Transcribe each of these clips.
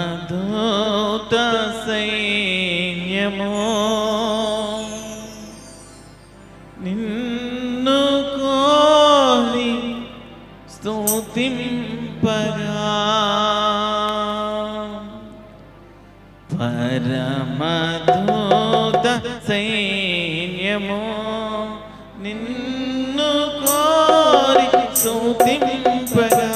పరమదూత సైన్యము నిన్ను కోరి స్తుతింపగా, పరమదూత సైన్యము నిన్ను కోరి స్తుతింపగా,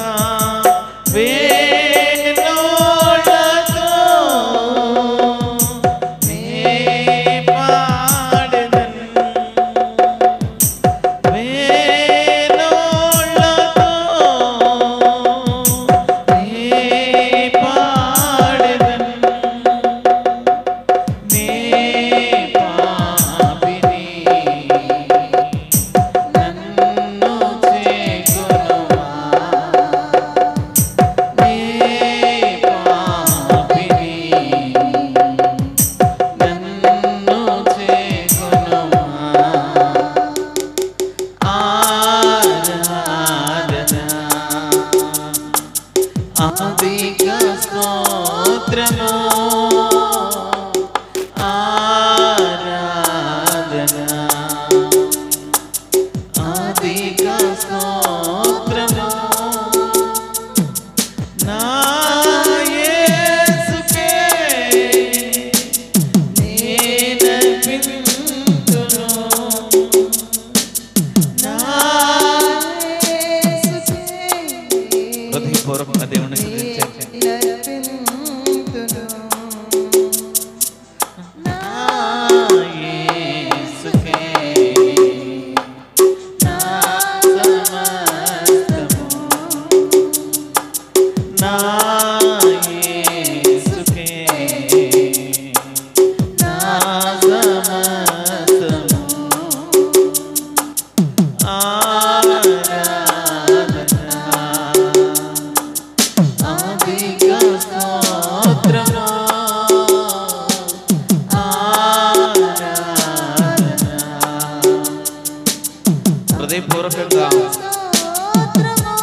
హృదయపూర్వకంగా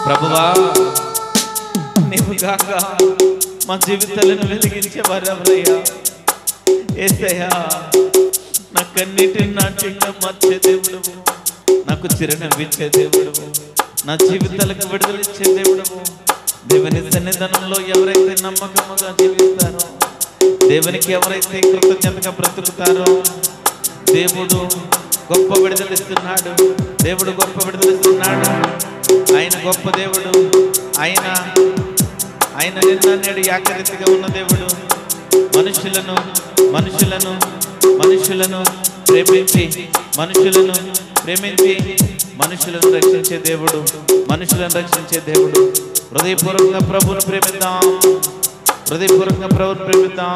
ప్రభువా నీవు గాక మా జీవితాలను వెలిగించే వారెవరయ్యా? యేసయ్యా, నా కన్నిటిని నాట్యంగా మార్చే దేవుడవు, నాకు చిరునవ్విచ్చే దేవుడవు, నా జీవితాలకు విడుదలిచ్చే దేవుడవు. దేవుని సన్నిధానంలో ఎవరైతే నమ్మకముగా జీవిస్తారో, దేవునికి ఎవరైతే కృతజ్ఞతగా బ్రతుకుతారో, దేవుడు గొప్ప విడుదలిస్తున్నాడు. దేవుడు గొప్ప విడుదలిస్తున్నాడు. ఆయన గొప్ప దేవుడు. ఆయన నిన్న నేడు ఏకరీతిగా ఉన్న దేవుడు. మనుషులను మనుషులను మనుషులను ప్రేమించి మనుషులను రక్షించే దేవుడు. మనుషులను రక్షించే దేవుడు. హృదయపూర్వకంగా ప్రభువును ప్రేమిద్దాం. హృదయపూర్వకంగా ప్రభువును ప్రేమిద్దాం.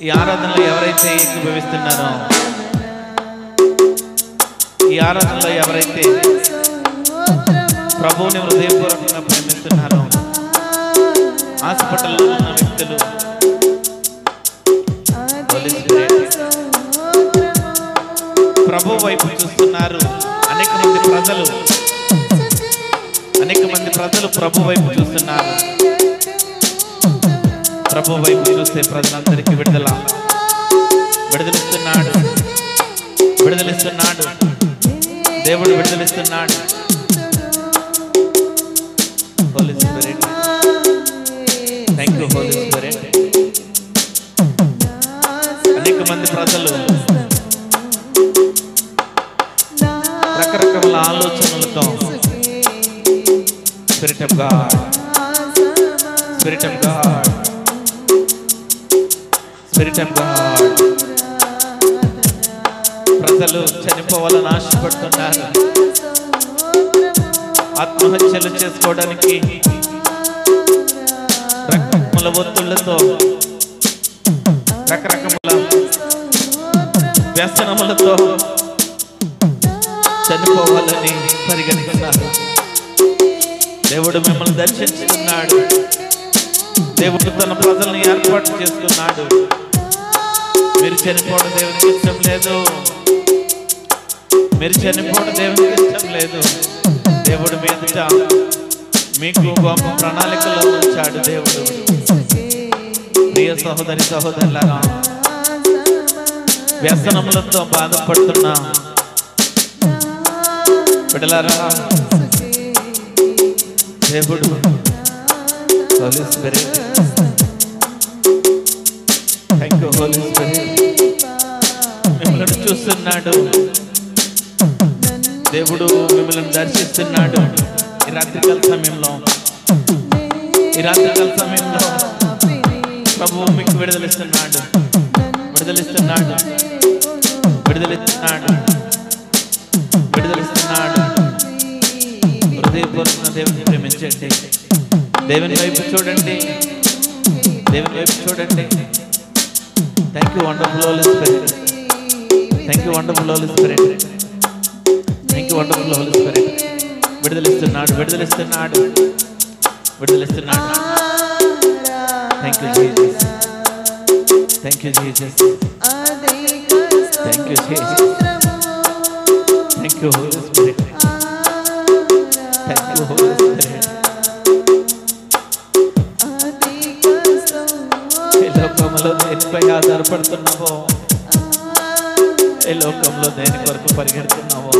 ఈ ఆరాధనలో ఎవరైతే ఏకీభవిస్తున్నారో, ఈ ఆరాధనలో ఎవరైతే ప్రభువుని హృదయపూర్వకంగా ప్రేమిస్తున్నారో, హాస్పిటల్లో ఉన్న వ్యక్తులు, ప్రభు వైపు చూస్తున్నారు. అనేక మంది ప్రజలు ప్రభు వైపు చూస్తున్నారు. ప్రభు వైపు చూస్తే ప్రజలందరికీ విడుదలిస్తున్నాడు. దేవుడు విడుదలిస్తున్నాడు. Holy spirit, thank you Holi spirit. అనేక మంది ప్రజలు రకరకాల ఆలోచనలతో spirit of God, spirit of God, spirit of God, ప్రజలు చనిపోవాలని ఆశపడుతున్నారు. ఆత్మహత్యలు చేసుకోవడానికి రకరకాల ఒత్తిళ్లతో, రకరకాల వ్యసనములతో చనిపోవాలని పరిగణిస్తున్నారు. దేవుడు మిమ్మల్ని దర్శించుకున్నాడు. దేవుడు తన ప్రజల్ని ఏర్పాటు చేస్తున్నాడు. మీరు చనిపోవడం దేవునికి ఇష్టం లేదు. దేవుడు మీదట మీకు గొప్ప ప్రణాళికలో ఉంచాడు. దేవుడు ప్రియ సహోదరి సహోదరులారా, వ్యసనములతో బాధపడుతున్నా బిడ్డలారా, దేవుడు Holy Spirit, thank you Holi Spirit, మిమ్మల్ని చూస్తున్నాడు. దేవుడు మిమ్మల్ని దర్శిస్తున్నాడు. ఈ రాత్రికాల సమయంలో ప్రభువు మీకు విడుదలిస్తున్నాడు. హృదయపూర్వకంగా దేవుని ప్రేమించండి. దేవుని వైపు చూడండి. Thank you wonderful holy spirit, thank you wonderful holy spirit, thank you wonderful holy spirit. విడుదలిస్తున్నాడు. Thank you Jesus, thank you Jesus, thank you Jesus, thank you Holi spirit, thank you Holi spirit. ఈ లోకంలో దేనిపై ఆధారపడుతున్నావో, ఈ లోకంలో దేని కొరకు పరిగెడుతున్నావో,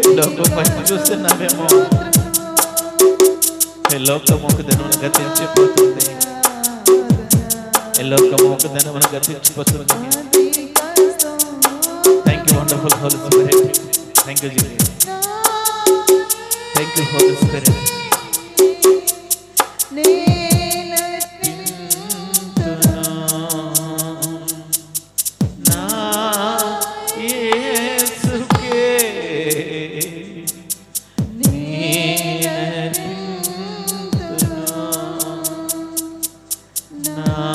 ఈ లోకం పైన చూస్తున్నావేమో, ఈ లోకం ఒక దినమును గతించిపోతుంది. Thank you wonderful holy spirit, thank you Jesus, thank you Holi spirit. నా